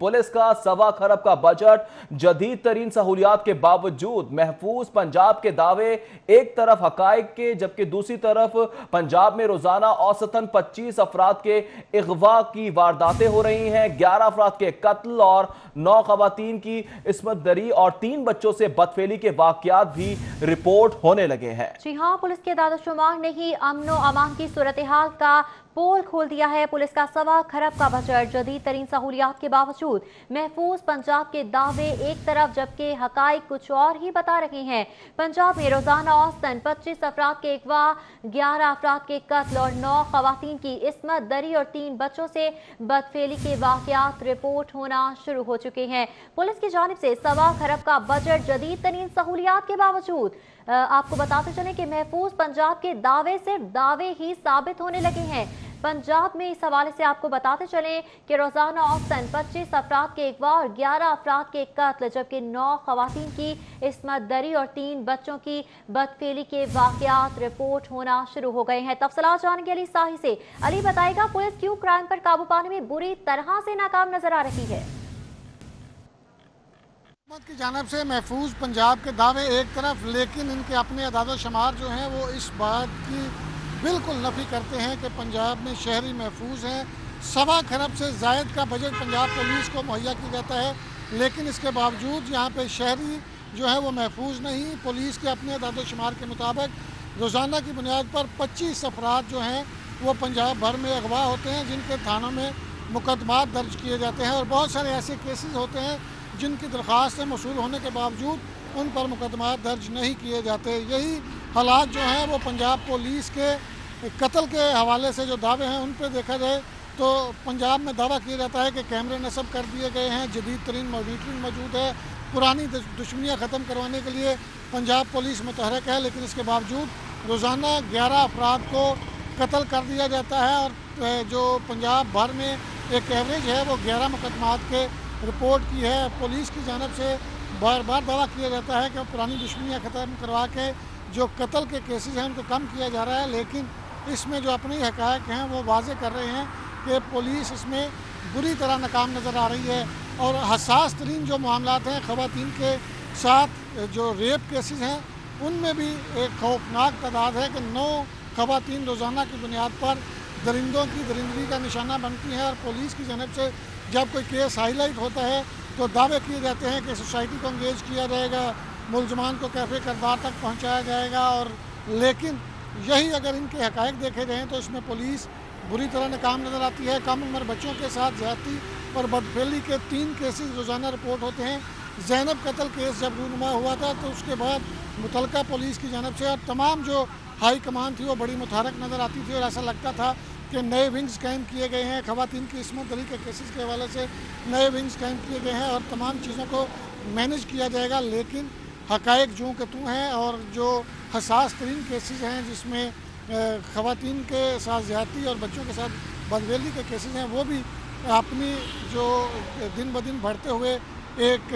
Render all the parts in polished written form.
Police का 1.25 खरब का बजट, जदीद तरीन सहूलियात के बावजूद महफूज पंजाब के दावे एक तरफ हकायक के, जबकि दूसरी तरफ पंजाब में रोजाना औसतन 25 अफराद के अगवा की वारदातें हो रही हैं। 11 अफराद के कत्ल और 9 खवातीन की इस्मत दरी और 3 बच्चों से बदफेली के वाकयात भी रिपोर्ट होने लगे हैं। जी हाँ, पुलिस के दादोशुमार ने ही अमनो अमान की सूरत हाल का पोल खोल दिया है। पुलिस का 1.25 खरब का बजट, जदीद तरीन सहूलियात के बावजूद महफूज पंजाब के दावे एक तरफ, जबकि हकाइक कुछ और ही बता रहे हैं। पंजाब में रोजाना औसतन 25 अफराद के अगवा, 11 अफराद के कत्ल और 9 खवातीन की इस्मत दरी और 3 बच्चों से बदफेली के वाकयात रिपोर्ट होना शुरू हो चुके हैं। पुलिस की जानिब से 1.25 खरब का बजट, जदीद तरीन सहूलियात के बावजूद आपको बताते चलें कि महफूज पंजाब के दावे सिर्फ दावे ही साबित होने लगे हैं। पंजाब में इस हवाले से आपको बताते चलें कि रोजाना औसतन 25 अफराद के अगवा और 11 अफराद के कत्ल, जबकि 9 खवातीन की इस्मत दरी और 3 बच्चों की बदफेली के वाकयात रिपोर्ट होना शुरू हो गए हैं। तफसीलात जानने के लिए साही से अली बताएगा, पुलिस क्यों क्राइम पर काबू पाने में बुरी तरह से नाकाम नजर आ रही है। की जानिब से महफूज पंजाब के दावे एक तरफ, लेकिन इनके अपने अदाद-ओ-शुमार जो हैं वो इस बात की बिल्कुल नफ़ी करते हैं कि पंजाब में शहरी महफूज हैं। 1.25 खरब से ज़ायद का बजट पंजाब पुलिस को मुहैया किया जाता है, लेकिन इसके बावजूद यहाँ पे शहरी जो है वो महफूज नहीं। पुलिस के अपने अदाद-ओ-शुमार के मुताबिक रोज़ाना की बुनियाद पर 25 अफराद जो हैं वो पंजाब भर में अगवा होते हैं, जिनके थानों में मुकदमात दर्ज किए जाते हैं, और बहुत सारे ऐसे केसेस होते हैं जिनकी दरख्वास्तें मौसूल होने के बावजूद उन पर मुकदमात दर्ज नहीं किए जाते। यही हालात जो हैं वो पंजाब पुलिस के कत्ल के हवाले से जो दावे हैं उन पर देखा जाए तो पंजाब में दावा किया जाता है कि कैमरे नस्ब कर दिए गए हैं, जदीद तरीन मॉनिटरिंग मौजूद है, पुरानी दुश्मनियाँ ख़त्म करवाने के लिए पंजाब पुलिस मुतहरक है, लेकिन इसके बावजूद रोज़ाना 11 अफराद को कत्ल कर दिया जाता है। और जो पंजाब भर में एक एवरेज है वो 11 मुकदमात के रिपोर्ट की है। पुलिस की जानिब से बार बार दावा किया जाता है कि पुरानी दुश्मनियाँ ख़त्म करवा के जो कत्ल के केसेस हैं उनको कम किया जा रहा है, लेकिन इसमें जो अपनी हक़ाइक़ हैं वो वाज़े कर रहे हैं कि पुलिस इसमें बुरी तरह नाकाम नज़र आ रही है। और हसास तरीन जो मामलात हैं ख़वातीन के साथ, जो रेप केसेस हैं, उनमें भी एक खौफनाक तादाद है कि 9 ख़वातीन रोज़ाना की बुनियाद पर दरिंदों की दरिंदगी का निशाना बनती हैं। और पुलिस की जानिब से जब कोई केस हाईलाइट होता है तो दावे किए जाते हैं कि सोसाइटी को इंगेज किया जाएगा, मुलजमान को कैफे करदार तक पहुंचाया जाएगा, और लेकिन यही अगर इनके हक़ाइक़ देखे जाएँ तो इसमें पुलिस बुरी तरह नाकाम नज़र आती है। कम उम्र बच्चों के साथ ज़्यादती और बदफेली के 3 केसेस रोज़ाना रिपोर्ट होते हैं। ज़ैनब कत्ल केस जब रूनुमा हुआ था तो उसके बाद मुतलका पुलिस की जानिब से और तमाम जो हाई कमान थी वो बड़ी मुतहरक नज़र आती थी, और ऐसा लगता था कि नए विंग्स कायम किए गए हैं, ख़वातीन की इस्मत दरी के केसेस के हवाले से नए विंग्स कायम किए गए हैं और तमाम चीज़ों को मैनेज किया जाएगा। लेकिन हक़ाइक़ जूँ के तूँ हैं, और जो हसास तरीन केसेस हैं जिसमें ख़वातीन के साथ ज़्यादती और बच्चों के साथ बदफेली के केसेस हैं, वो भी अपनी जो दिन ब दिन बढ़ते हुए एक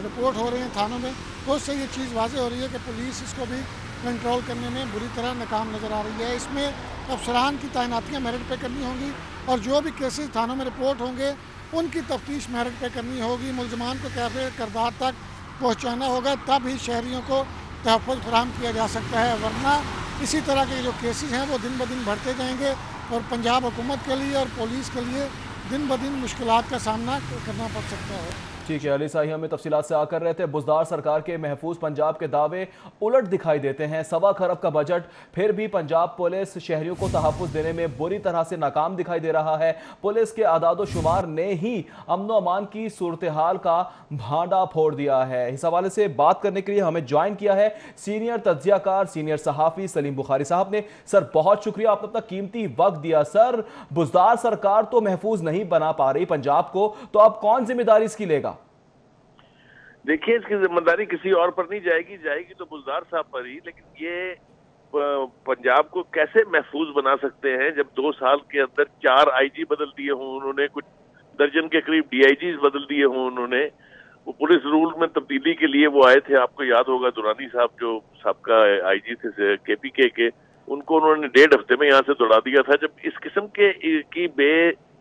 रिपोर्ट हो रहे हैं थानों में, तो उससे ये चीज़ वाज़ेह हो रही है कि पुलिस इसको भी कंट्रोल करने में बुरी तरह नाकाम नज़र आ रही है। इसमें अफसरान की तैनातियाँ मेरिट पे करनी होंगी, और जो भी केसेस थानों में रिपोर्ट होंगे उनकी तफ्तीश मेरिट पे करनी होगी, मुलजमान को कैफे करदार तक पहुँचाना होगा, तब ही शहरियों को तहफ़्फ़ुज़ फराहम किया जा सकता है। वरना इसी तरह के जो केसेस हैं वो दिन ब दिन बढ़ते जाएंगे, और पंजाब हुकूमत के लिए और पुलिस के लिए दिन ब दिन मुश्किलात का सामना करना पड़ सकता है। ठीक है, अली साही हमें तफसीलात से आकर रहे थे। बुज़दार सरकार के महफूज पंजाब के दावे उलट दिखाई देते हैं। 1.25 खरब का बजट, फिर भी पंजाब पुलिस शहरियों को तहफ़्फ़ुज़ देने में बुरी तरह से नाकाम दिखाई दे रहा है। पुलिस के आदाद शुमार ने ही अमन अमान की सूरत हाल का भांडा फोड़ दिया है। इस हवाले से बात करने के लिए हमें ज्वाइन किया है सीनियर तज्ज़ियाकार, सीनियर सहाफ़ी सलीम बुखारी साहब ने। सर, बहुत शुक्रिया, आपने अपना कीमती वक्त दिया। सर, बुज़दार सरकार तो महफूज नहीं बना पा रही पंजाब को, तो अब कौन जिम्मेदारी इसकी लेगा? देखिए, इसकी जिम्मेदारी किसी और पर नहीं जाएगी तो बुज़दार साहब पर ही। लेकिन ये पंजाब को कैसे महफूज बना सकते हैं जब 2 साल के अंदर 4 आईजी बदल दिए हों उन्होंने, कुछ दर्जन के करीब डीआईजी बदल दिए हों उन्होंने। वो पुलिस रूल में तब्दीली के लिए वो आए थे, आपको याद होगा, दुरानी साहब जो सबका आईजी थे केपीके के, उनको उन्होंने 1.5 हफ्ते में यहाँ से दौड़ा दिया था। जब इस किस्म के की बे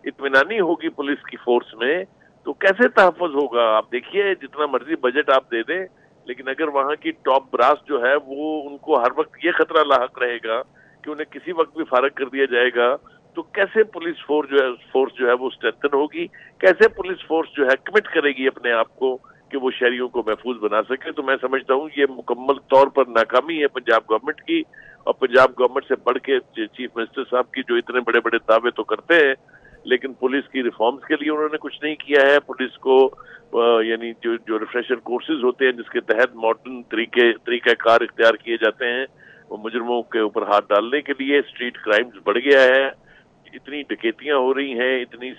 इत्मीनानी होगी पुलिस की फोर्स में, तो कैसे तहफ़्फ़ुज़ होगा? आप देखिए, जितना मर्जी बजट आप दे दें, लेकिन अगर वहाँ की टॉप ब्रास जो है वो, उनको हर वक्त ये खतरा लाहक रहेगा कि उन्हें किसी वक्त भी फारग कर दिया जाएगा, तो कैसे पुलिस फोर्स जो है वो स्ट्रेंथन होगी? कैसे पुलिस फोर्स जो है कमिट करेगी अपने आप को कि वो शहरियों को महफूज बना सके? तो मैं समझता हूँ ये मुकम्मल तौर पर नाकामी है पंजाब गवर्नमेंट की, और पंजाब गवर्नमेंट से बढ़ के चीफ मिनिस्टर साहब की जो इतने बड़े बड़े दावे तो करते हैं, लेकिन पुलिस की रिफॉर्म्स के लिए उन्होंने कुछ नहीं किया है। पुलिस को यानी जो रिफ्रेशर कोर्सेज होते हैं, जिसके तहत मॉडर्न तरीक़ाकार इख्तियार किए जाते हैं वो मुजरमों के ऊपर हाथ डालने के लिए, स्ट्रीट क्राइम्स बढ़ गया है, इतनी डकैतियां हो रही हैं, इतनी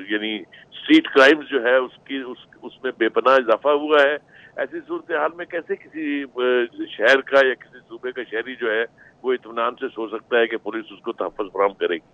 यानी स्ट्रीट क्राइम्स जो है उसमें बेपनाह इजाफा हुआ है। ऐसी सूरत हाल में कैसे किसी शहर का या किसी सूबे का शहरी जो है वो इत्मीनान से सोच सकता है कि पुलिस उसको तहफ़्फ़ुज़ फराहम करेगी?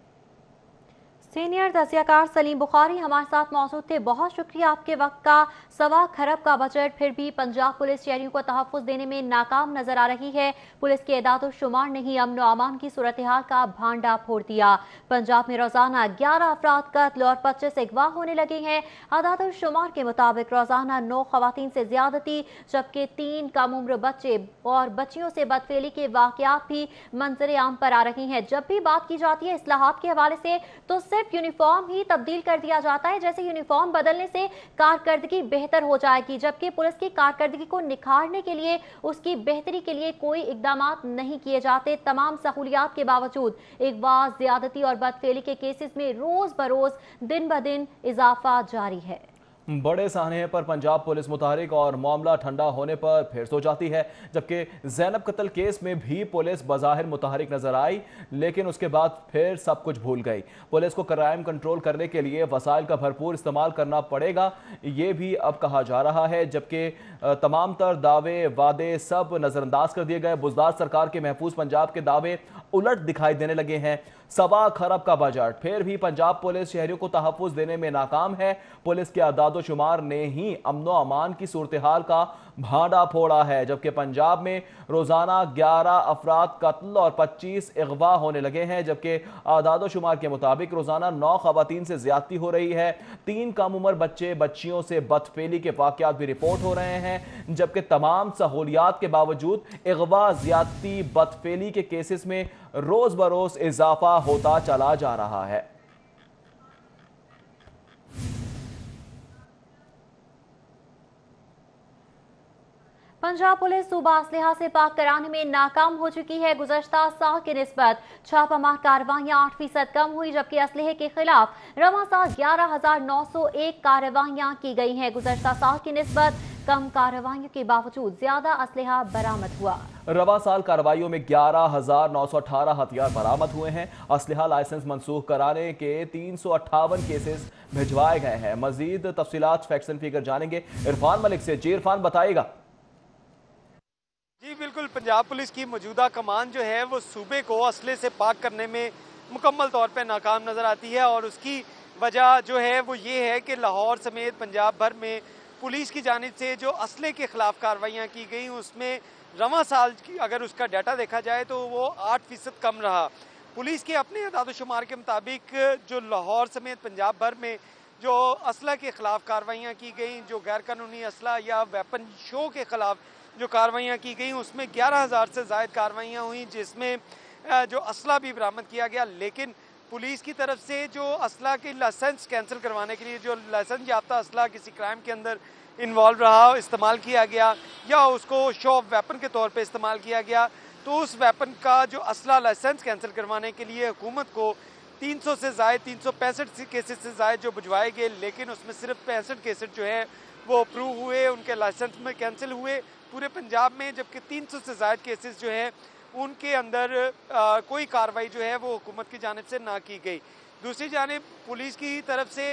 सीनियर तज्ज़ियाकार सलीम बुखारी हमारे साथ मौजूद थे। बहुत शुक्रिया आपके वक्त का। 1.25 खरब का बजट, फिर भी पंजाब पुलिस शहरियों को तहफ़्फ़ुज़ देने में नाकाम नजर आ रही है। पुलिस के एदाद शुमार ने ही अमन व अमान की सूरत हाल का भांडा फोड़ दिया। पंजाब में रोजाना 11 अफराद कत्ल और 25 अगवा होने लगे हैं। एदाद शुमार के मुताबिक रोजाना 9 खवातीन से ज्यादती, जबकि 3 कम उम्र बच्चे और बच्चियों से बदफेली के वाक़यात भी मंजर आम पर आ रही हैं। जब भी बात की जाती है इस्लाहात के हवाले से, तो सिर्फ यूनिफॉर्म ही तब्दील कर दिया जाता है, जैसे यूनिफॉर्म बदलने से कारकर्दगी बेहतर हो जाएगी, जबकि पुलिस की कारकर्दगी को निखारने के लिए, उसकी बेहतरी के लिए कोई इकदामात नहीं किए जाते। तमाम सहूलियात के बावजूद अगवा, ज्यादती और बदफेली के केसेस में रोज बरोज दिन ब दिन इजाफा जारी है। बड़े सानहे पर पंजाब पुलिस मुतहरिक और मामला ठंडा होने पर फिर सो जाती है, जबकि ज़ैनब कत्ल केस में भी पुलिस बज़ाहिर मुतहरिक नजर आई, लेकिन उसके बाद फिर सब कुछ भूल गई। पुलिस को क्राइम कंट्रोल करने के लिए वसाइल का भरपूर इस्तेमाल करना पड़ेगा, ये भी अब कहा जा रहा है, जबकि तमाम तर दावे वादे सब नज़रअंदाज कर दिए गए। बुज़दार सरकार के महफूज पंजाब के दावे उलट दिखाई देने लगे हैं। 1.25 खरब का बजट, फिर भी पंजाब पुलिस शहरियों को तहफ़्फ़ुज़ देने में नाकाम है। पुलिस के आदाद शुमार ने ही अमन अमान की सूरत हाल का भांडा फोड़ा है, जबकि पंजाब में रोजाना 11 अफराद कत्ल और 25 अगवा होने लगे हैं, जबकि आदाद शुमार के मुताबिक रोजाना 9 खवातीन से ज्यादती हो रही है। 3 कम उम्र बच्चे बच्चियों से बदफेली के वाकयात भी रिपोर्ट हो रहे हैं, जबकि तमाम सहूलियात के बावजूद अगवा, ज्यादती, बदफेली के केसेस में रोज बरोज इजाफा होता चला जा रहा है। पंजाब पुलिस सूबा असलहा से पाक कराने में नाकाम हो चुकी है। गुज़श्ता साल की निस्बत छापामार कार्रवाइयाँ 8% कम हुई, जबकि असलहे के खिलाफ रवां साल 11,901 कार्रवाइयाँ की गई हैं। गुज़श्ता साल की निस्बत कम कार्रवाइयों के बावजूद ज्यादा असलहा बरामद हुआ। रवा साल कार्रवाइयों में 11,918 हथियार बरामद हुए हैं। असलहा लाइसेंस मनसूख कराने के 358 केसेस भिजवाए गए हैं। मजीद तफसीलात फैक्ट्स एंड फिगर जानेंगे इरफान मलिक से। जी इरफान, बताइएगा। जी बिल्कुल, पंजाब पुलिस की मौजूदा कमान जो है वो सूबे को असले से पाक करने में मुकम्मल तौर पर नाकाम नज़र आती है, और उसकी वजह जो है वो ये है कि लाहौर समेत पंजाब भर में पुलिस की जानिब से जो असले के खिलाफ कार्रवाइयाँ की गई, उसमें रवां साल की अगर उसका डाटा देखा जाए तो वो 8% कम रहा। पुलिस के अपने अदाद शुमार के मुताबिक जो लाहौर समेत पंजाब भर में जो असला के खिलाफ कार्रवाइयाँ की गई, जो गैर कानूनी असला या वेपन शो के खिलाफ जो कार्रवाइयाँ की गई, उसमें 11,000 से ज़ायद कार्रवाइयाँ हुई, जिसमें जो असला भी बरामद किया गया। लेकिन पुलिस की तरफ से जो असला के लाइसेंस कैंसिल करवाने के लिए जो लाइसेंस याफ्ता असला किसी क्राइम के अंदर इन्वॉल्व रहा, इस्तेमाल किया गया या उसको शो ऑफ वेपन के तौर पे इस्तेमाल किया गया, तो उस वेपन का जो असला लाइसेंस कैंसिल करवाने के लिए हुकूमत को 300 से ज़ायद 365 केसेस से ज़ायद जो भिजवाए गए, लेकिन उसमें सिर्फ 65 केसेस जो है वो अप्रूव हुए, उनके लाइसेंस में कैंसिल हुए पूरे पंजाब में, जबकि 300 से ज़ायद केसेस जो है उनके अंदर कोई कार्रवाई जो है वो हुकूमत की जानिब से ना की गई। दूसरी जानिब पुलिस की तरफ से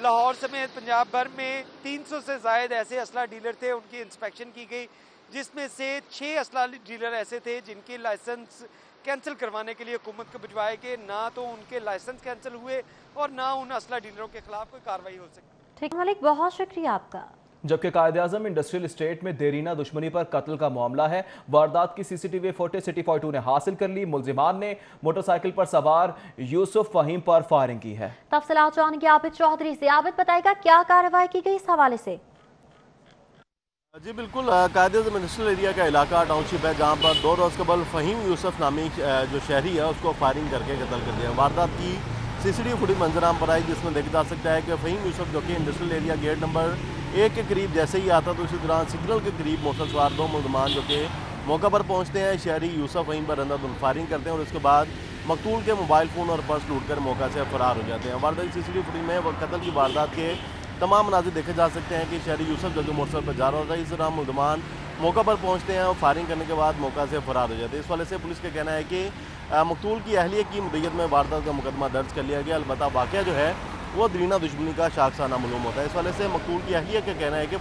लाहौर समेत पंजाब भर में 300 से ज़ायद ऐसे असला डीलर थे, उनकी इंस्पेक्शन की गई, जिसमें से 6 असला डीलर ऐसे थे जिनके लाइसेंस कैंसिल करवाने के लिए हुकूमत को भिजवाए गए। ना तो उनके लाइसेंस कैंसिल हुए और ना उन असला डीलरों के खिलाफ कोई कार्रवाई हो सकी। ठीक मलिक, बहुत शुक्रिया आपका। जबकि कायद-ए-आज़म इंडस्ट्रियल एस्टेट में देरीना दुश्मनी पर कत्ल का मामला है। वारदात की सीसीटीवी फुटेज सिटी 42 ने हासिल कर ली। मुल्जिमान ने मोटरसाइकिल पर सवार यूसुफ फहीम पर फायरिंग की है। तफसीलात जानेंगे आबिद चौधरी से। आबिद बताएगा क्या कार्रवाई की गई इस हवाले से। जी बिल्कुल, कायद-ए-आज़म इंडस्ट्रियल एरिया का इलाका टाउनशिप है, जहाँ पर 2 रोज़ कबल फ़हीम यूसुफ नामी जो शहरी है उसको फायरिंग करके कत्ल कर दिया। वारदात की सीसीटीवी फुटेज मंजराम पर आई, जिसमें देखा जा सकता है कि फ़हीम यूसुफ जो कि इंडस्ट्रियल एरिया गेट नंबर 1 के करीब जैसे ही आता तो उसी दौरान सिग्नल के करीब मोटर सवार 2 मुल्ज़मान जो कि मौका पर पहुँचते हैं, शहरी यूसुफ फहीम पर अंधाधुंध फायरिंग करते हैं और उसके बाद मकतूल के मोबाइल फ़ोन और पर्स लूट कर मौका से फरार हो जाते हैं। वारदात की सीसीटीवी फुटेज में कत्ल की वारदात के तमाम मनाज़िर देखे जा सकते हैं कि शहरी यूसुफ जो मोटरसाइकिल पर जा रहा था, इस दौरान मुल्ज़मान मौका पर पहुंचते हैं और फायरिंग करने के बाद मौका से फरार हो जाते हैं। इस वाले से पुलिस का कहना है कि मकतूल की अहलिया की मुद्दत में वारदात का मुकदमा दर्ज कर लिया गया। अलबत्ता वाक़या जो है वो दरीना दुश्मनी का शाखसाना मालूम होता है। इस वाले से मकतूल की अहलिया का कहना है कि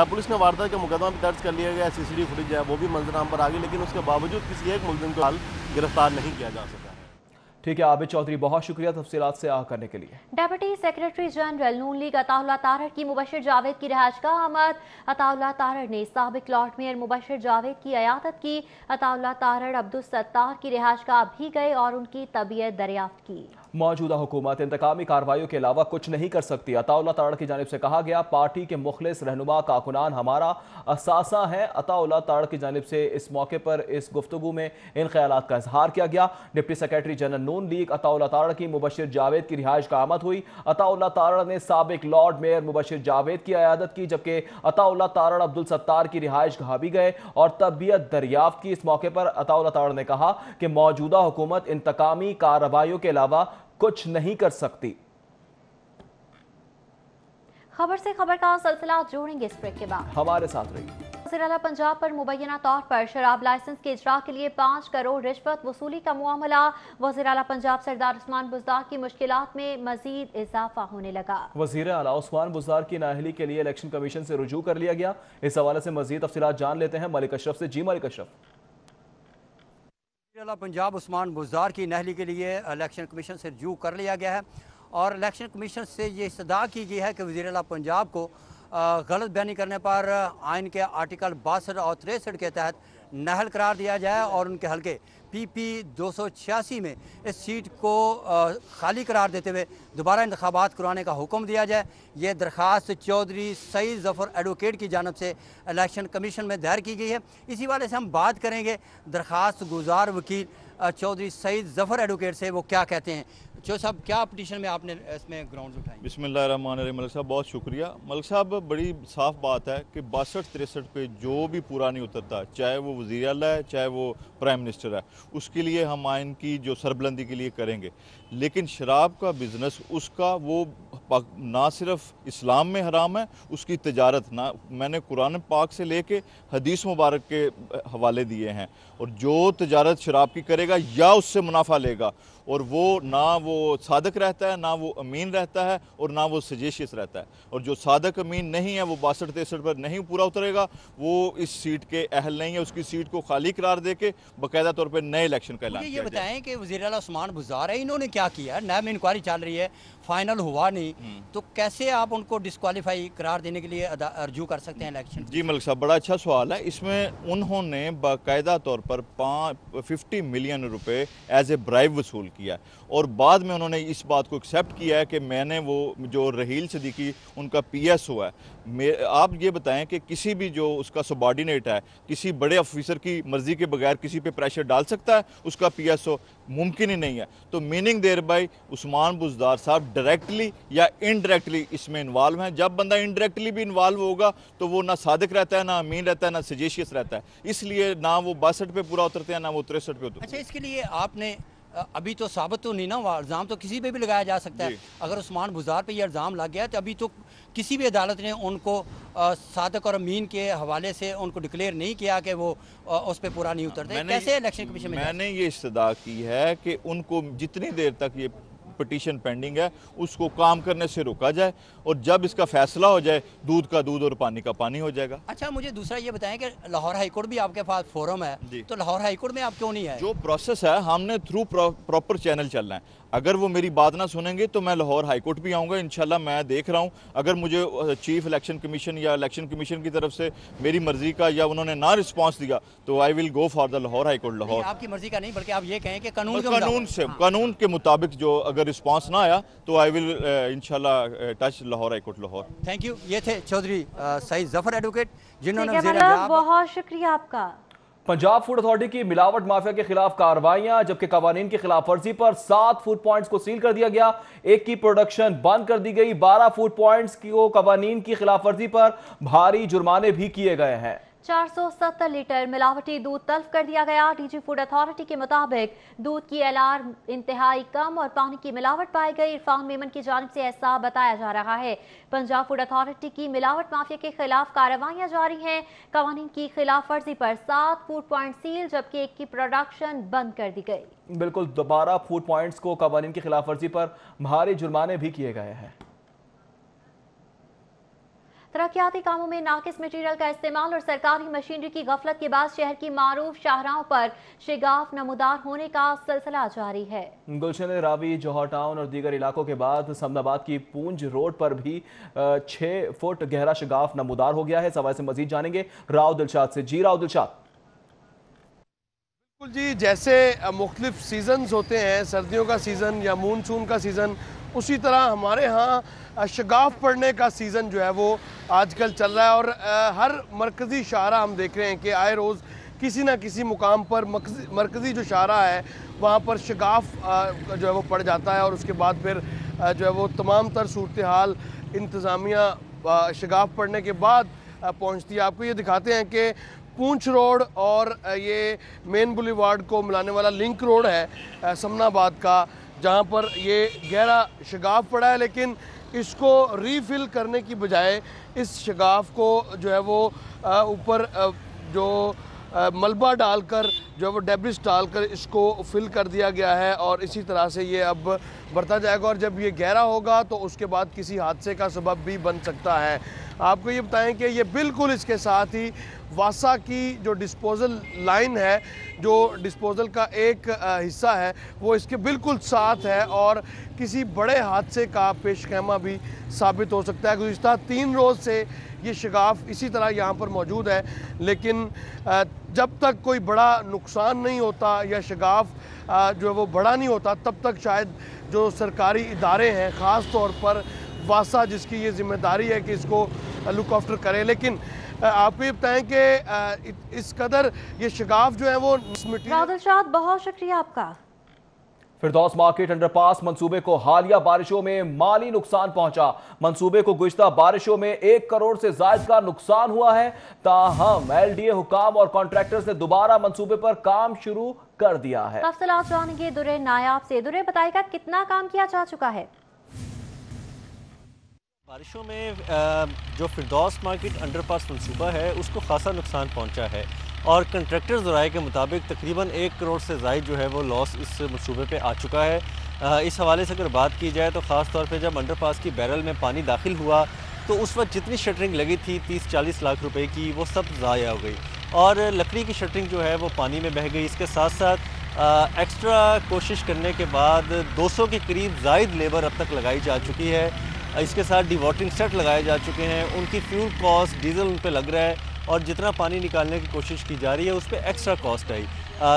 पुलिस ने वारदात का मुकदमा भी दर्ज कर लिया गया। सीसीटीवी फुटेज है वो भी मंजराम पर आ गई, लेकिन उसके बावजूद किसी एक मुलजिम को हाल गिरफ्तार नहीं किया जा सका। ठीक है आबिद चौधरी, बहुत शुक्रिया तफसीलात से आगाह करने के लिए। डेप्यूटी सेक्रेटरी जनरल नून लीग अताउल्लाह तारड़ की मुबशिर जावेद की रिहाइशगाह आमद। अताउल्लाह तारड़ ने साबिक लॉर्ड मेयर मुबशिर जावेद की अयादत की। अताउल्लाह तारड़ अब्दुल सत्तार की रिहाइशगाह भी गए और उनकी तबीयत दरियाफ्त की। मौजूदा हुकूमत इंतकामी कार्रवाइयों के अलावा कुछ नहीं कर सकती। अताउल्लाह तारड़ की जानिब से कहा गया, पार्टी के मुखलिस रहनुमा कारकुनान हमारा असासा है। अताउल्लाह तारड़ की जानिब से इस मौके पर इस गुफ्तगू में इन ख्यालात का इजहार किया गया। डिप्टी सेक्रेटरी जनरल नून लीग अताउल्लाह तारड़ की मुबशिर जावेद की रिहाइश का आमद हुई। अताउल्लाह तारड़ ने साबिक लॉर्ड मेयर मुबशिर जावेद की अयादत की, जबकि अताउल्लाह तारड़ अब्दुल सत्तार की रिहाइश गाह भी गए और तबीयत दरियाफ्त की। इस मौके पर अताउल्लाह तारड़ ने कहा कि मौजूदा हुकूमत इंतकामी कार्रवाइयों के अलावा कुछ नहीं कर सकती। खबर से खबर का सिलसिला जोड़ेंगे इस ब्रेक के बाद। हमारे साथ रहिए। वज़ीर-ए-आला पंजाब पर मुबैना तौर पर शराब लाइसेंस के इजरा के लिए 5 करोड़ रिश्वत वसूली का मामला। वज़ीर-ए-आला पंजाब सरदार उस्मान बुज़दार की मुश्किलात में मजीद इजाफा होने लगा। वज़ीर-ए-आला उस्मान बुज़दार की नाअहली के लिए इलेक्शन कमीशन से रुजू कर लिया गया। इस हवाले से मजीद तफसीलात जान लेते हैं मलिक अशरफ से। जी मलिक अशरफ। वज़ीर-ए-आला पंजाब उस्मान बुज़दार की नाअहली के लिए इलेक्शन कमीशन से रुजू कर लिया गया है और इलेक्शन कमीशन से ये इस्तदा की गई है कि वज़ीर-ए-आला पंजाब को गलत बयानी करने पर आइन के आर्टिकल 62 और 63 के तहत नाअहल करार दिया जाए और उनके हल्के PP 286 में इस सीट को खाली करार देते हुए दोबारा इंतखाबात करवाने का हुक्म दिया जाए। ये दरख्वास्त चौधरी सईद ज़फ़र एडवोकेट की जानब से इलेक्शन कमीशन में दायर की गई है। इसी वाले से हम बात करेंगे दरख्वास्त गुजार वकील चौधरी सईद ज़फ़र एडवोकेट से, वो क्या कहते हैं। चौधरी साहब, क्या पटिशन में आपने इसमें ग्राउंड उठाई? बिस्मिल्लाहिर्रहमानिर्रहीम। मलिक साहब बहुत शुक्रिया। मलिक साहब बड़ी साफ बात है कि 62-63 पे जो भी पूरा नहीं उतरता, चाहे वो वज़ीर आला है चाहे वो प्राइम मिनिस्टर है, उसके लिए हम आइन की जो सरबलंदी के लिए करेंगे। लेकिन शराब का बिज़नेस उसका वो ना सिर्फ इस्लाम में हराम है, उसकी तजारत ना मैंने कुरान पाक से लेके हदीस मुबारक के हवाले दिए हैं। और जो तजारत शराब की करेगा या उससे मुनाफा लेगा और वो ना वो सादक रहता है, ना वो अमीन रहता है और ना वो सजेशियस रहता है। और जो सादक अमीन नहीं है वो 62-63 पर नहीं पूरा उतरेगा, वो इस सीट के अहल नहीं है। उसकी सीट को खाली करार दे के बाकायदा तौर पर नए इलेक्शन का ऐलान ये बताएं कि वज़ीर-ए-आला उस्मान बुज़दार है, इन्होंने क्या किया? नैब में इंक्वायरी चल रही है, फाइनल हुआ नहीं, तो कैसे आप उनको डिस्क्वालीफाई करार देने के लिए अर्जू कर सकते हैं इलेक्शन? जी मलिक साहब, बड़ा अच्छा सवाल है। इसमें उन्होंने बाकायदा तौर पर 50 मिलियन रुपए एज ए ब्राइब वसूल किया और बाद में उन्होंने इस बात को एक्सेप्ट किया है कि मैंने वो जो रहील सदीकी उनका PSO है। आप ये बताएं कि किसी भी जो उसका सबॉर्डिनेट है किसी बड़े ऑफिसर की मर्जी के बगैर किसी पे प्रेशर डाल सकता है? उसका PSO मुमकिन ही नहीं है। तो meaning there by Usman Buzdar साहब डायरेक्टली या इनडायरेक्टली इसमें इन्वॉल्व हैं। जब बंदा इनडायरेक्टली भी इन्वॉल्व होगा तो वो ना सादिक रहता है, ना अमीन रहता है, ना सजेशियस रहता है। इसलिए ना वो 62 पे पूरा उतरते हैं, ना वो 63 पे उतरते हैं। अच्छा, इसके लिए आपने अभी तो साबित तो नहीं ना हुआ, इल्ज़ाम तो किसी पे भी लगाया जा सकता है। अगर उस्मान बुज़दार पे ये इल्ज़ाम लग गया तो अभी तो किसी भी अदालत ने उनको सादक और अमीन के हवाले से उनको डिक्लेयर नहीं किया कि वो उस पर पूरा नहीं उतरते। कैसे इलेक्शन कमीशन में? मैंने ये इस्तदा की है कि उनको जितनी देर तक ये पिटीशन पेंडिंग है उसको काम करने से रोका जाए, और जब इसका फैसला हो जाए दूध का दूध और पानी का पानी हो जाएगा। अच्छा, मुझे दूसरा ये बताएं कि लाहौर हाईकोर्ट भी आपके पास फोरम है, तो लाहौर हाईकोर्ट में आप क्यों नहीं है? जो प्रोसेस है हमने थ्रू प्रॉपर चैनल चलना है। अगर वो मेरी बात ना सुनेंगे तो मैं लाहौर हाईकोर्ट भी आऊँगा इंशाल्लाह। मैं देख रहा हूँ अगर मुझे चीफ इलेक्शन कमीशन या इलेक्शन कमीशन की तरफ से मेरी मर्जी का या उन्होंने ना रिस्पांस दिया तो I will go for the Lahore high court Lahore. आपकी मर्जी का नहीं, बल्कि आप ये कहें कि कानून के मुताबिक जो अगर रिस्पांस ना आया तो आई विल इंशाल्लाह touch Lahore high court Lahore. Thank you. ये थे चौधरी सईद जफर एडवोकेट, जिन्होंने बहुत शुक्रिया आपका। पंजाब फूड अथॉरिटी की मिलावट माफिया के खिलाफ कार्रवाइयां, जबकि कवानीन की खिलाफ वर्जी पर 7 फूड पॉइंट्स को सील कर दिया गया, एक की प्रोडक्शन बंद कर दी गई। 12 फूड पॉइंट्स को कवानीन की खिलाफ वर्जी पर भारी जुर्माने भी किए गए हैं। 470 लीटर मिलावटी दूध तल्फ कर दिया गया। डीजी फूड अथॉरिटी के मुताबिक दूध की एलआर इंतहाई कम और पानी की मिलावट पाई गई। इरफान मेमन की जानिब से ऐसा बताया जा रहा है। पंजाब फूड अथॉरिटी की मिलावट माफिया के खिलाफ कार्रवाइयां जारी हैं। कवानीन की खिलाफ वर्जी पर 7 फूड पॉइंट सील, जबकि एक की प्रोडक्शन बंद कर दी गई। बिल्कुल, 12 फूड पॉइंट्स को कवानीन की खिलाफ वर्जी पर भारी जुर्माने भी किए गए हैं। तरक्याती कामों में नाकिस मटीरियल का इस्तेमाल और सरकारी मशीनरी की गफलत के बाद शहर की मारूफ शाहराहों पर शिगाफ नमूदार होने का सिलसिला जारी है। गुलशन रावी, जौहर टाउन और दीगर इलाकों के बाद समनाबाद की पूंज रोड पर भी 6 फुट गहरा शिगाफ नमूदार हो गया है। सवाल से मजीद जानेंगे राव दिलशाद से। जी राव दिलशाद। बिल्कुल जी, जैसे मुख्तलिफ सीजन्स होते हैं, सर्दियों का सीज़न या मानसून का सीज़न, उसी तरह हमारे यहाँ शगाफ पड़ने का सीज़न जो है वो आजकल चल रहा है। और हर मरकज़ी शाहरा हम देख रहे हैं कि आए रोज़ किसी न किसी मुकाम पर मरकज़ी जो शाहरा है वहाँ पर शगाफ जो है वो पड़ जाता है, और उसके बाद फिर जो है वो तमाम तर सूरत हाल इंतज़ामिया शगाफ पड़ने के बाद पहुँचती है। आपको ये दिखाते हैं कि पूंछ रोड और ये मेन बुलेवार्ड को मिलाने वाला लिंक रोड है समनाबाद का, जहाँ पर ये गहरा शगाफ पड़ा है, लेकिन इसको रीफ़िल करने की बजाय इस शगाफ को जो है वो ऊपर जो मलबा डालकर जो है वो डेब्रिस डालकर इसको फिल कर दिया गया है, और इसी तरह से ये अब बढ़ता जाएगा। और जब ये गहरा होगा तो उसके बाद किसी हादसे का सबब भी बन सकता है। आपको ये बताएं कि ये बिल्कुल इसके साथ ही वासा की जो डिस्पोजल लाइन है, जो डिस्पोजल का एक हिस्सा है, वो इसके बिल्कुल साथ है और किसी बड़े हादसे का पेशखेमा भी साबित हो सकता है। गुज़िश्ता 3 रोज़ से ये शगाफ इसी तरह यहाँ पर मौजूद है, लेकिन जब तक कोई बड़ा नुकसान नहीं होता या शगाफ जो है वो बड़ा नहीं होता, तब तक शायद जो सरकारी इदारे हैं, ख़ास तौर पर वासा, जिसकी ये जिम्मेदारी है कि इसको लुक आफ्टर करे। लेकिन आप ये बताएं कि इस कदर ये शगाफ जो है वो रादिलशाद, बहुत शुक्रिया आपका। फिरदौस मार्केट अंडरपास मंसूबे को हालिया बारिशों में माली नुकसान पहुंचा। मंसूबे को गुज़िश्ता बारिशों में 1 करोड़ से ज़ायद का नुकसान हुआ है। ताहम LDA हुकाम और कॉन्ट्रैक्टर्स ने दोबारा मंसूबे पर काम शुरू कर दिया है। तफसीलात जानेंगे दुरे नायाब से। दुरे बताएगा कितना काम किया जा चुका है। बारिशों में जो फिरदौस मार्केट अंडरपास मंसूबा है उसको खासा नुकसान पहुंचा है, और कंट्रैक्टर्स ज़राए के मुताबिक तकरीबन 1 करोड़ से ज़ायद जो है वो लॉस इस मंसूबे पे आ चुका है। इस हवाले से अगर बात की जाए तो ख़ास तौर पे जब अंडरपास की बैरल में पानी दाखिल हुआ तो उस वक्त जितनी शटरिंग लगी थी 30-40 लाख रुपए की, वो सब ज़ाया हो गई और लकड़ी की शटरिंग जो है वो पानी में बह गई। इसके साथ साथ एक्स्ट्रा कोशिश करने के बाद 200 के करीब ज़ायद लेबर अब तक लगाई जा चुकी है। इसके साथ डिवाटरिंग सेट लगाए जा चुके हैं, उनकी फ्यूल कॉस्ट, डीजल उन पर लग रहा है, और जितना पानी निकालने की कोशिश की जा रही है उस पर एक्स्ट्रा कॉस्ट आई,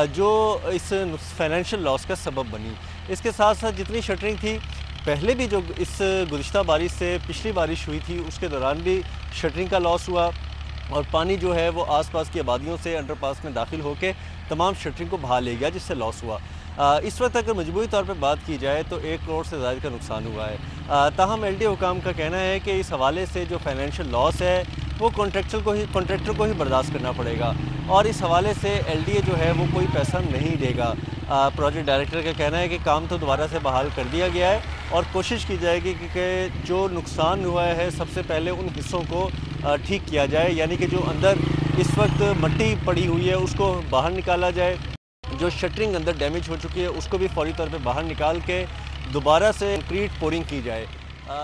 जो इस फाइनेंशियल लॉस का सबब बनी। इसके साथ साथ जितनी शटरिंग थी पहले भी, जो इस गुज़िश्ता बारिश से पिछली बारिश हुई थी उसके दौरान भी शटरिंग का लॉस हुआ, और पानी जो है वो आसपास की आबादियों से अंडरपास में दाखिल होकर तमाम शटरिंग को बहा ले गया, जिससे लॉस हुआ। इस वक्त अगर मजबूरी तौर पे बात की जाए तो 1 करोड़ से ज़्यादा का नुकसान हुआ है। ताहम LDA हुकाम का कहना है कि इस हवाले से जो फाइनेंशियल लॉस है वो कॉन्ट्रैक्टर को ही बर्दाश्त करना पड़ेगा, और इस हवाले से LDA जो है वो कोई पैसा नहीं देगा। प्रोजेक्ट डायरेक्टर का कहना है कि काम तो दोबारा से बहाल कर दिया गया है और कोशिश की जाएगी कि जो नुकसान हुआ है सबसे पहले उन हिस्सों को ठीक किया जाए, यानी कि जो अंदर इस वक्त मट्टी पड़ी हुई है उसको बाहर निकाला जाए, जो शटरिंग अंदर डैमेज हो चुकी है उसको भी फौरी तौर पे बाहर निकाल के दोबारा से कंक्रीट पोरिंग की जाए।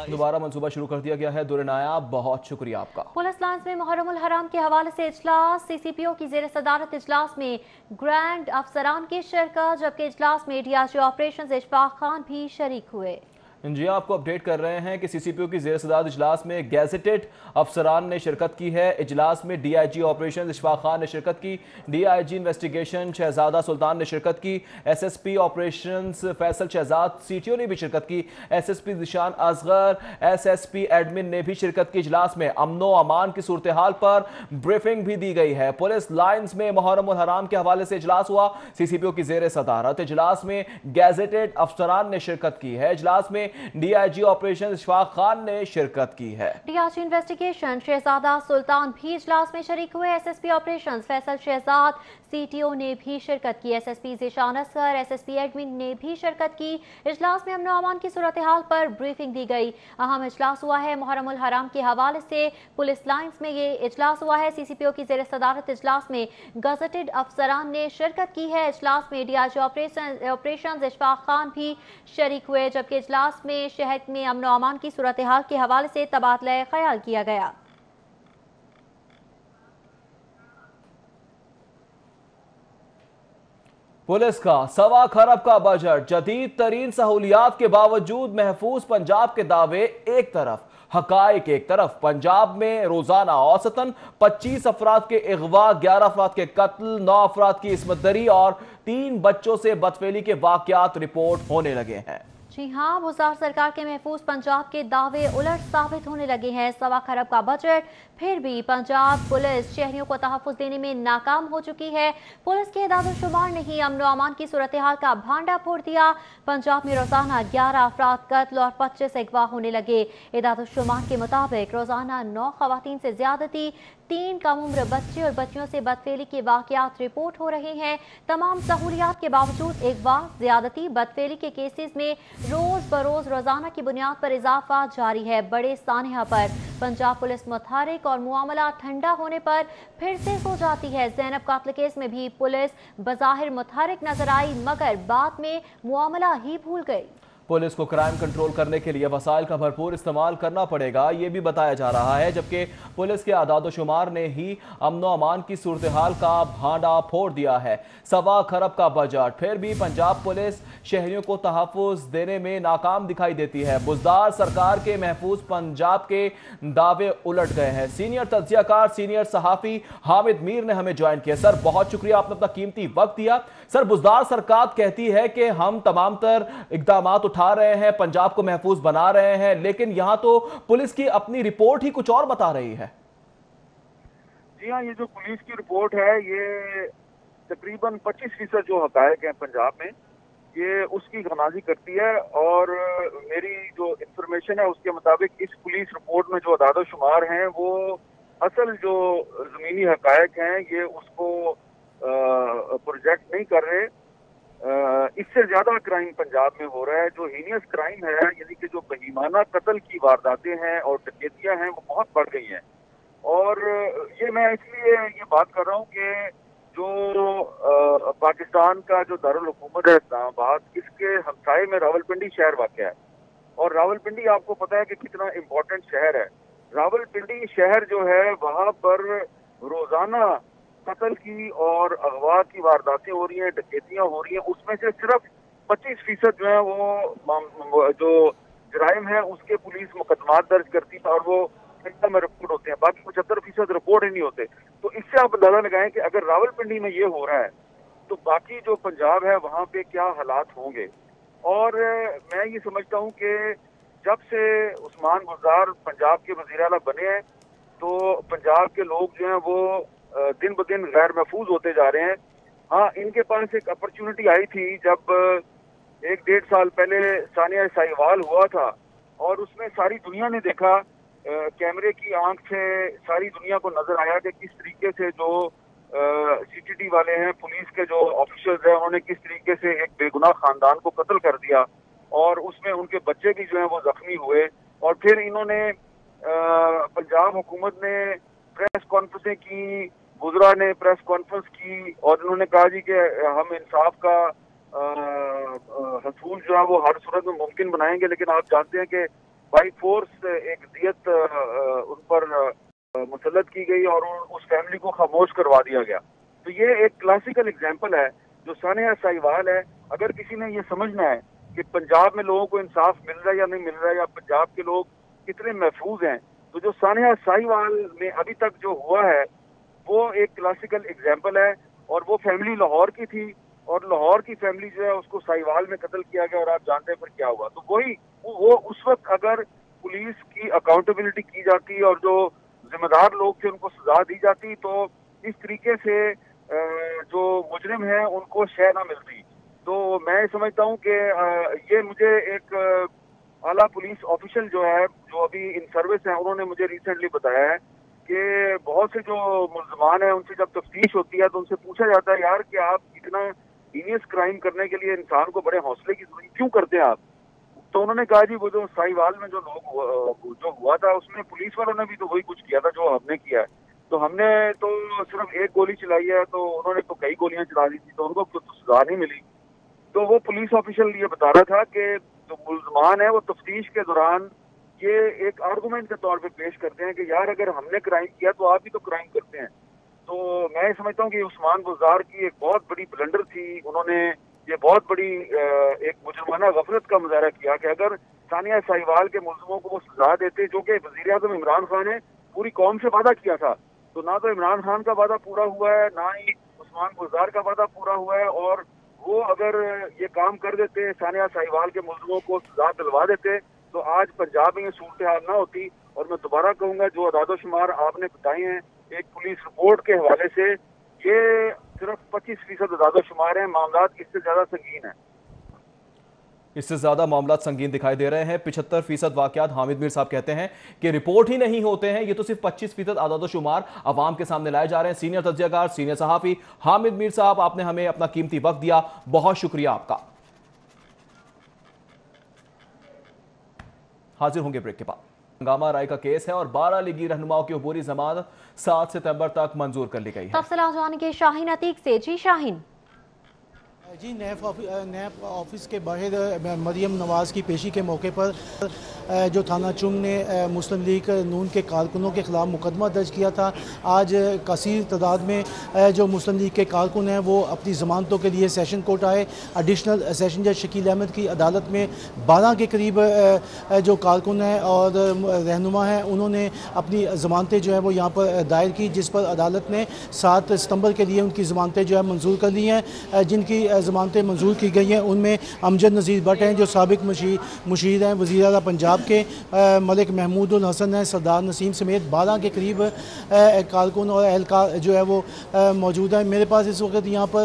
दोबारा मंसूबा शुरू कर दिया गया है। दुर नायाब, बहुत शुक्रिया आपका। पुलिस लाइन्स में मुहर्रमुल हराम के हवाले से इजलास, सीसीपीओ की जेर सदारत इजलास में ग्रैंड अफसरान की शिरकत, जबकि इजलास में डीआईजी ऑपरेशंस इशफाक खान भी शरीक हुए। जी आपको अपडेट कर रहे हैं कि सीसीपीओ की जेर सदारत इजलास में गैजेटेड अफसरान ने शिरकत की है। इजलास में डीआईजी ऑपरेशन इशफाक खान ने शिरकत की, डीआईजी इन्वेस्टिगेशन शहजादा सुल्तान ने शिरकत की, SSP operations Faisal Shahzad CTO ने भी शिरकत की, एसएसपी निशान असगर, एसएसपी एडमिन ने भी शिरकत की। इजलास में अमनो अमान की सूरत हाल पर ब्रीफिंग भी दी गई है। पुलिस लाइन्स में मुहर्रमुल हराम के हवाले से इजलास हुआ, सीसीपीओ की जेर सदारत। इजलास में गैजेटेड अफसरान ने शिरकत की है। इजलास में डीआईजी ऑपरेशन इशफाक खान ने शिरकत की है। डीआईजी इन्वेस्टिगेशन शहजादा सुल्तान भी इजलास में शरीक हुए। SSP operation Faisal Shahzad CTO ने भी शिरकत की। SSP Zeeshan Asghar, SSP admin ने भी शिरकत की। इजलास में अमन व अमान की सूरत हाल पर ब्रीफिंग दी गई। अहम इजलास हुआ है मुहर्रमुल हराम के हवाले से। पुलिस लाइन्स में ये इजलास हुआ है। सीसीपीओ की जेर सदारत इजलास में गजटेड अफसरान ने शिरकत की है। इजलास में डीआईजी ऑपरेशन इशफाक खान भी शरीक हुए, जबकि इजलास में शहर में अमन व अमान की सूरत हाल के हवाले से तबादला ख्याल किया गया। पुलिस का 1.25 खरब का बजट, जदीद तरीन सहूलियात के बावजूद महफूज पंजाब के दावे एक तरफ, हकाइक एक तरफ। पंजाब में रोजाना औसतन 25 अफराद के अगवा, 11 अफराद के कत्ल, 9 अफराद की इस्मत दरी और 3 बच्चों से बदफेली के वाकयात रिपोर्ट होने लगे हैं। जी हाँ, बुज़दार सरकार के महफूज पंजाब के दावे उलट साबित होने लगे हैं। 1.25 खरब का बजट, फिर भी पंजाब पुलिस शहरियों को तहफ़्फ़ुज़ देने में नाकाम हो चुकी है। पुलिस के एदाद-ओ-शुमार ने ही अमन व अमान की सूरत हाल का भांडा फोड़ दिया। पंजाब में रोजाना 11 अफराद कत्ल और 25 अगवा होने लगे। एदाद-ओ-शुमार के मुताबिक रोजाना 9 खवातीन से ज्यादती, 3 कम उम्र बच्चे और बच्चियों से बदफेली के वाकयात रिपोर्ट हो रहे हैं। तमाम सहूलियात के बावजूद अगवा, ज्यादती, बदफेली के केसेस में रोज बरोज रोजाना की बुनियाद पर इजाफा जारी है। बड़े सानहा पर पंजाब पुलिस मुतहरिक और मुआमला ठंडा होने पर फिर से सो जाती है। ज़ैनब कातल केस में भी पुलिस बज़ाहिर मुतहरिक नजर आई, मगर बाद में मुआमला ही भूल गई। पुलिस को क्राइम कंट्रोल करने के लिए वसाइल का भरपूर इस्तेमाल करना पड़ेगा, ये भी बताया जा रहा है, जबकि पुलिस के आदाद-ओ-शुमार ने ही अमन व अमान की सूरत हाल का भांडा फोड़ दिया है। 1.25 खरब का बजट, फिर भी पंजाब पुलिस शहरियों को तहफ़्फ़ुज़ देने में नाकाम दिखाई देती है। बुज़दार सरकार के महफूज पंजाब के दावे उलट गए हैं। सीनियर तज्ज़ियाकार, सीनियर सहाफ़ी हामिद मीर ने हमें ज्वाइन किया। सर, बहुत शुक्रिया, आपने अपना कीमती वक्त दिया। सर, बुज़दार सरकार कहती है कि हम तमाम तर इक़दामात उठा रहे हैं, पंजाब को महफूज बना रहे हैं, लेकिन यहां तो पुलिस की अपनी रिपोर्ट ही कुछ और बता रही है। जी हाँ, ये जो पुलिस की रिपोर्ट है, ये तकरीबन 25% जो हकायक हैं पंजाब में, ये उसकी गमाजी करती है। और मेरी जो इंफॉर्मेशन है उसके मुताबिक इस पुलिस रिपोर्ट में जो अदाद शुमार हैं वो असल जो जमीनी हकायक हैं ये उसको प्रोजेक्ट नहीं कर रहे। इससे ज्यादा क्राइम पंजाब में हो रहा है। जो हीनियस क्राइम है, यानी कि जो बहीमाना कत्ल की वारदातें हैं और डकैतियां हैं, वो बहुत बढ़ गई हैं। और ये मैं इसलिए ये बात कर रहा हूँ कि जो पाकिस्तान का जो दारुल हुकूमत है इस्लामाबाद, इसके हमसाये में रावलपिंडी शहर वाक़या है। और रावलपिंडी आपको पता है कि कितना इम्पोर्टेंट शहर है। रावलपिंडी शहर जो है, वहाँ पर रोजाना कत्ल की और अगवा की वारदातें हो रही हैं, डकैतियां हो रही हैं। उसमें से सिर्फ 25% जो है वो जो जराइम है उसके पुलिस मुकदमात दर्ज करती है और वो घंटा में रिपोर्ट होते हैं, बाकी 75% रिपोर्ट ही नहीं होते। तो इससे आप अंदाजा लगाएं कि अगर रावलपिंडी में ये हो रहा है तो बाकी जो पंजाब है वहाँ पे क्या हालात होंगे। और मैं ये समझता हूँ कि जब से उस्मान बुज़दार पंजाब के वज़ीर आला बने हैं तो पंजाब के लोग जो हैं वो दिन ब दिन गैर महफूज होते जा रहे हैं। हाँ, इनके पास एक अपॉर्चुनिटी आई थी जब 1-1.5 साल पहले सानिया साहिवाल हुआ था और उसमें सारी दुनिया ने देखा, कैमरे की आंख से सारी दुनिया को नजर आया कि किस तरीके से जो सीटीडी वाले हैं, पुलिस के जो ऑफिसर्स हैं, उन्होंने किस तरीके से एक बेगुनाह खानदान को कत्ल कर दिया और उसमें उनके बच्चे भी जो हैं वो जख्मी हुए। और फिर इन्होंने पंजाब हुकूमत ने प्रेस कॉन्फ्रेंसें की, गुजरा ने प्रेस कॉन्फ्रेंस की और उन्होंने कहा जी कि हम इंसाफ का हसूल जो है वो हर सूरत में मुमकिन बनाएंगे, लेकिन आप जानते हैं कि बाई फोर्स एक दियत उन पर मुसल्लत की गई और उस फैमिली को खामोश करवा दिया गया। तो ये एक क्लासिकल एग्जाम्पल है जो सानिया साहिवाल है। अगर किसी ने ये समझना है कि पंजाब में लोगों को इंसाफ मिल रहा है या नहीं मिल रहा है, या पंजाब के लोग कितने महफूज हैं, तो जो सानिया साहिवाल में अभी तक जो हुआ है वो एक क्लासिकल एग्जाम्पल है। और वो फैमिली लाहौर की थी और लाहौर की फैमिली जो है उसको साहिवाल में कत्ल किया गया, और आप जानते हैं फिर क्या हुआ। तो वही वो उस वक्त अगर पुलिस की अकाउंटेबिलिटी की जाती और जो जिम्मेदार लोग थे उनको सजा दी जाती, तो इस तरीके से जो मुजरिम है उनको शय ना मिलती। तो मैं समझता हूँ कि ये मुझे एक आला पुलिस ऑफिशियल जो है जो अभी इन सर्विस है, उन्होंने मुझे रिसेंटली बताया है कि बहुत से जो मुल्ज़मान हैं उनसे जब तफ्तीश होती है तो उनसे पूछा जाता है यार कि आप इतना हीनियस क्राइम करने के लिए इंसान को बड़े हौसले की जरूरत क्यों करते हैं आप। तो उन्होंने कहा जी वो जो साहिवाल में जो हुआ था उसमें पुलिस वालों ने भी तो वही कुछ किया था जो हमने किया है। तो हमने तो सिर्फ एक गोली चलाई है, तो उन्होंने तो कई गोलियां चला दी थी, तो उनको तो सजा नहीं मिली। तो वो पुलिस ऑफिशियल ये बता रहा था कि जो मुल्ज़मान है वो तफ्तीश के दौरान ये एक आर्गूमेंट के तौर पे पेश करते हैं कि यार अगर हमने क्राइम किया तो आप भी तो क्राइम करते हैं। तो मैं समझता हूँ कि उस्मान बुज़दार की एक बहुत बड़ी ब्लंडर थी। उन्होंने ये बहुत बड़ी एक मुजरमाना गफलत का मुजाहरा किया कि अगर सानिया साहिवाल के मुल्ज़िमों को वो सजा देते, जो कि वज़ीर-ए-आज़म इमरान खान ने पूरी कौम से वादा किया था, तो ना तो इमरान खान का वादा पूरा हुआ है, ना ही उस्मान बुज़दार का वादा पूरा हुआ है। और वो अगर ये काम कर देते, सानिया साहिवाल के मुल्ज़िमों को सजा दिलवा देते, तो आज पंजाब में ये सूरत हाल ना होती। और मैं दोबारा कहूँगा जो अदाद-ओ-शुमार आपने बताए हैं एक पुलिस रिपोर्ट के हवाले से, ये सिर्फ 25% अदाद-ओ-शुमार है, मामला इससे ज्यादा संगीन है। इससे ज्यादा मामला संगीन दिखाई दे रहे हैं। 75% वाकयात हामिद मीर साहब कहते हैं कि रिपोर्ट ही नहीं होते हैं। ये तो सिर्फ 25% आदाद-ओ-शुमार अवाम के सामने लाए जा रहे हैं। सीनियर तज्जियाकार, सीनियर सहाफी हामिद मीर साहब, आपने हमें अपना कीमती वक्त दिया, बहुत शुक्रिया आपका। हाजिर होंगे ब्रेक के बाद। हंगामा राय का केस है और 12 लीगी रहनुमाओं की अबूरी जमानत 7 सितंबर तक मंजूर कर ली गई है। तफसीलात जानेंगे शाहीन अतीक से। जी शाहीन। जी नैब ऑफिस के बाहर मरियम नवाज़ की पेशी के मौके पर जो थाना चुंग ने मुस्लिम लीग नून के कारकुनों के खिलाफ मुकदमा दर्ज किया था। आज कसीर तादाद में जो मुस्लिम लीग के कारकुन हैं वो अपनी ज़मानतों के लिए सेशन कोर्ट आए। एडिशनल सेशन जज शकील अहमद की अदालत में 12 के करीब जो कारकुन हैं और रहनुमा हैं उन्होंने अपनी ज़मानतें जो है वो यहाँ पर दायर की, जिस पर अदालत ने 7 सितंबर के लिए उनकी ज़मानतें जो है मंजूर कर ली हैं। जिनकी ज़मानतें मंजूर की गई हैं उनमें अमजद नज़ीर भट्ट हैं जो साबिक मुशीर हैं वज़ीर आला पंजाब के, मलिक महमूद उल हसन हैं, सरदार नसीम समेत 12 के करीब कारकुन और एहलकार जो है वो मौजूद हैं। मेरे पास इस वक्त यहाँ पर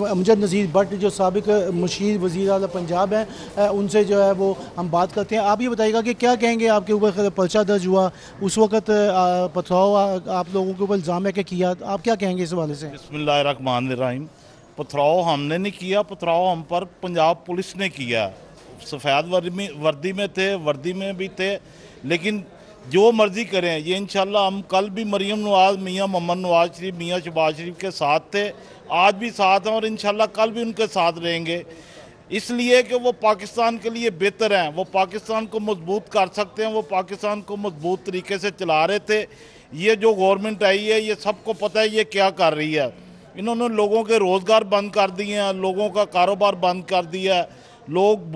अमजद नज़ीर भट्ट जो साबिक मुशीर वज़ीर आला पंजाब हैं उनसे जो है वो हम बात करते हैं। आप ये बताइएगा कि क्या कहेंगे, आपके ऊपर पर्चा दर्ज हुआ उस वक्त पथराव आप लोगों के ऊपर इल्ज़ाम है कि किया, आप क्या कहेंगे इस हवाले से? बिस्मिल्लाहिर्रहमानिर्रहीम। पथराव हमने नहीं किया, पथराव हम पर पंजाब पुलिस ने किया। सफ़ेद वर्दी में थे, वर्दी में भी थे, लेकिन जो मर्जी करें ये इंशाल्लाह हम कल भी मरियम नवाज़, मियाँ मोहम्मद नवाज शरीफ, मियाँ शहबाज शरीफ के साथ थे, आज भी साथ हैं और इंशाल्लाह कल भी उनके साथ रहेंगे। इसलिए कि वो पाकिस्तान के लिए बेहतर हैं, वो पाकिस्तान को मजबूत कर सकते हैं, वो पाकिस्तान को मजबूत तरीके से चला रहे थे। ये जो गवर्नमेंट आई है ये सबको पता है ये क्या कर रही है। इन्होंने लोगों के रोज़गार बंद कर दिए हैं, लोगों का कारोबार बंद कर दिया है, लोग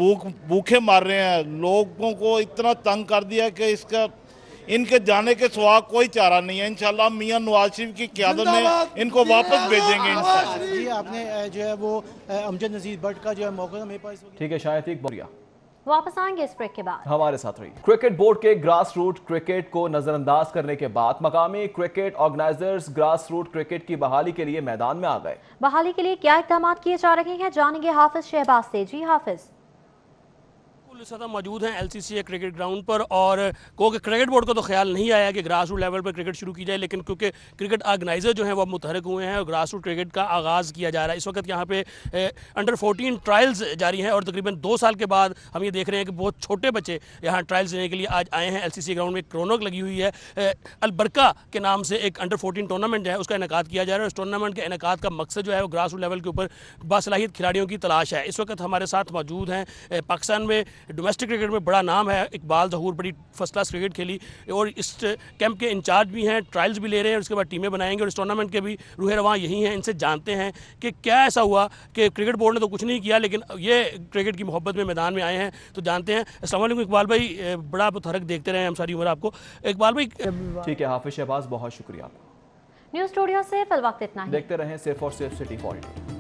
भूखे मर रहे हैं, लोगों को इतना तंग कर दिया कि इसका इनके जाने के सिवा कोई चारा नहीं है। इंशाल्लाह मियां नवाज शरीफ की क़यादत में इनको वापस भेजेंगे। ये आपने जो है वो अमजद नज़ीर भट्ट का जो है मौका मेरे पास। ठीक है शायद एक बढ़िया, वापस आएंगे इस ब्रेक के बाद, हमारे साथ रहिए। क्रिकेट बोर्ड के ग्रास रूट क्रिकेट को नजरअंदाज करने के बाद मकामी cricket organisers grass root cricket की बहाली के लिए मैदान में आ गए। बहाली के लिए क्या इक़दाम किए जा रहे हैं, जानेंगे हाफिज शहबाज से। जी हाफिज। इस वक्त मौजूद हैं LCCA क्रिकेट ग्राउंड पर और क्योंकि क्रिकेट बोर्ड को तो ख्याल नहीं आया कि ग्रास रूट लेवल पर क्रिकेट शुरू की जाए, लेकिन क्योंकि क्रिकेट ऑर्गेनाइजर जो हैं वो मुतहरक हुए हैं और ग्रास रूट क्रिकेट का आगाज़ किया जा रहा है। इस वक्त यहाँ पे अंडर 14 ट्रायल्स जारी हैं और तकरीबन 2 साल के बाद हम ये देख रहे हैं कि बहुत छोटे बच्चे यहाँ ट्रायल्स देने के लिए आज आए हैं। LCCA ग्राउंड में एक रौनक लगी हुई है। अलबरका के नाम से एक अंडर 14 टूर्नामेंट है, उसका इनेकाद किया जा रहा है। उस टूर्नामेंट के इनेकाद का मकसद जो है वो ग्रास रूट लेवल के ऊपर बासलाहियत खिलाड़ियों की तलाश है। इस वक्त हमारे साथ मौजूद हैं पाकिस्तान में डोमेस्टिक क्रिकेट में बड़ा नाम है इकबाल ज़हूर, बड़ी फर्स्ट क्लास क्रिकेट खेली और इस कैंप के इंचार्ज भी हैं, ट्रायल्स भी ले रहे हैं और उसके बाद टीमें बनाएंगे और इस टूर्नामेंट के भी रूह रवां यही हैं। इनसे जानते हैं कि क्या ऐसा हुआ कि क्रिकेट बोर्ड ने तो कुछ नहीं किया लेकिन ये क्रिकेट की मोहब्बत में मैदान में आए हैं, तो जानते हैं। अस्सलाम वालेकुम इकबाल भाई, बड़ा मुतहरक देखते रहे हम सारी उम्र आपको। इकबाल भाई ठीक है, हाफिज शहबाज बहुत शुक्रिया आपका। न्यूज़ स्टूडियो से फिल वक्त इतना ही। देखते रहें सिर्फ और सिर्फ सिटी फॉल्ट।